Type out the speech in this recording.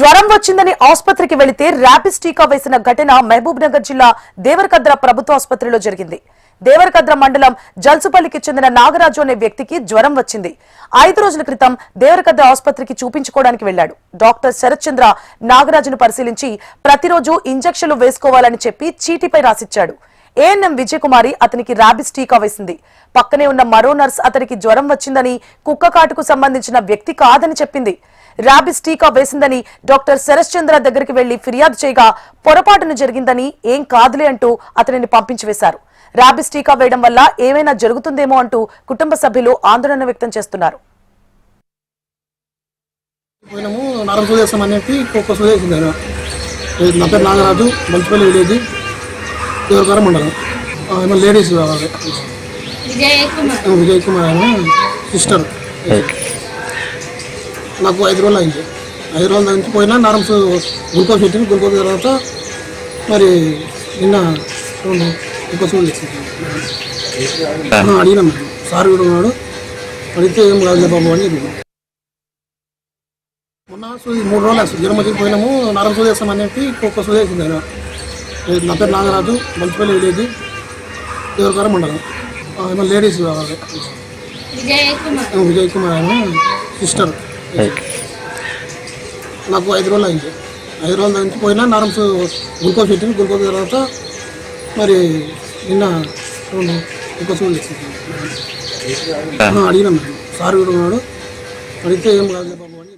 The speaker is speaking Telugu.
జ్వరం వచ్చిందని ఆసుపత్రికి వెళితే ర్యాపిడ్ టీకా వేసిన ఘటన మహబూబ్ నగర్ జిల్లా దేవరకద్ర ప్రభుత్వ ఆసుపత్రిలో జరిగింది. దేవరకద్ర మండలం జల్సుపల్లికి చెందిన నాగరాజు అనే వ్యక్తికి జ్వరం వచ్చింది. 5 రోజుల క్రితం దేవరకద్ర ఆసుపత్రికి చూపించుకోవడానికి వెళ్లాడు. డాక్టర్ శరత్ చంద్ర నాగరాజును పరిశీలించి ప్రతిరోజు ఇంజెక్షన్లు వేసుకోవాలని చెప్పి చీటీపై రాసిచ్చాడు. ఏఎన్ఎం విజయకుమారి అతనికి ర్యాబిస్ టీకా వేసింది. పక్కనే ఉన్న మరో నర్స్ అతనికి జ్వరం వచ్చిందని, కుక్క కాటుకు సంబంధించిన వ్యక్తి కాదని చెప్పింది. ర్యాబిస్ టీకా వేసిందని డాక్టర్ శరత్ చంద్ర దగ్గరికి వెళ్లి ఫిర్యాదు చేయగా పొరపాటున జరిగిందని, ఏం కాదులే అంటూ అతనిని పంపించి వేశారు. ర్యాబిస్ టీకా వేయడం వల్ల ఏమైనా జరుగుతుందేమో అంటూ కుటుంబ సభ్యులు ఆందోళన వ్యక్తం చేస్తున్నారు. నాగరాజు మంచిపల్లి విలేజ్ దేవరకద్ర మండలం లేడీస్ విజయ్ కుమార్ ఆయన సిస్టర్. నాకు 5 రోజులు అయింది. 5 రోజుల నుంచి పోయినా నారమ్స్ గ్లూకోజ్ పెట్టింది. గ్లూకోజ్ తర్వాత మరి నిన్న గ్లూకోజ్ అడిగినాం. సార్ కూడా ఉన్నాడు. అడిగితే ఏం కాదు బాబు అని చెప్పినాం. మొన్న 3 రోజులు వేస్తాం. జ్వరం వచ్చి పోయినాము. నారమ్స్ వేస్తాం అనేది ఒక్క సూది వేసింది. నా పేరు నాగరాజు మంచిపల్లి విలేజ్ దేవరకద్ర మండలం లేడీస్ విజయ్ కుమార్ ఆయన సిస్టర్. నాకు 5 రోజులు అయింది. 5 రోజుల నుంచి పోయినా నారమ్స్ గ్లూకోజ్ పెట్టింది. గ్లూకోజ్ తర్వాత మరి నిన్న గ్లూకోజ్ అడిగినాం. సార్ కూడా ఉన్నాడు. అడిగితే ఏం కాదు బాబు అని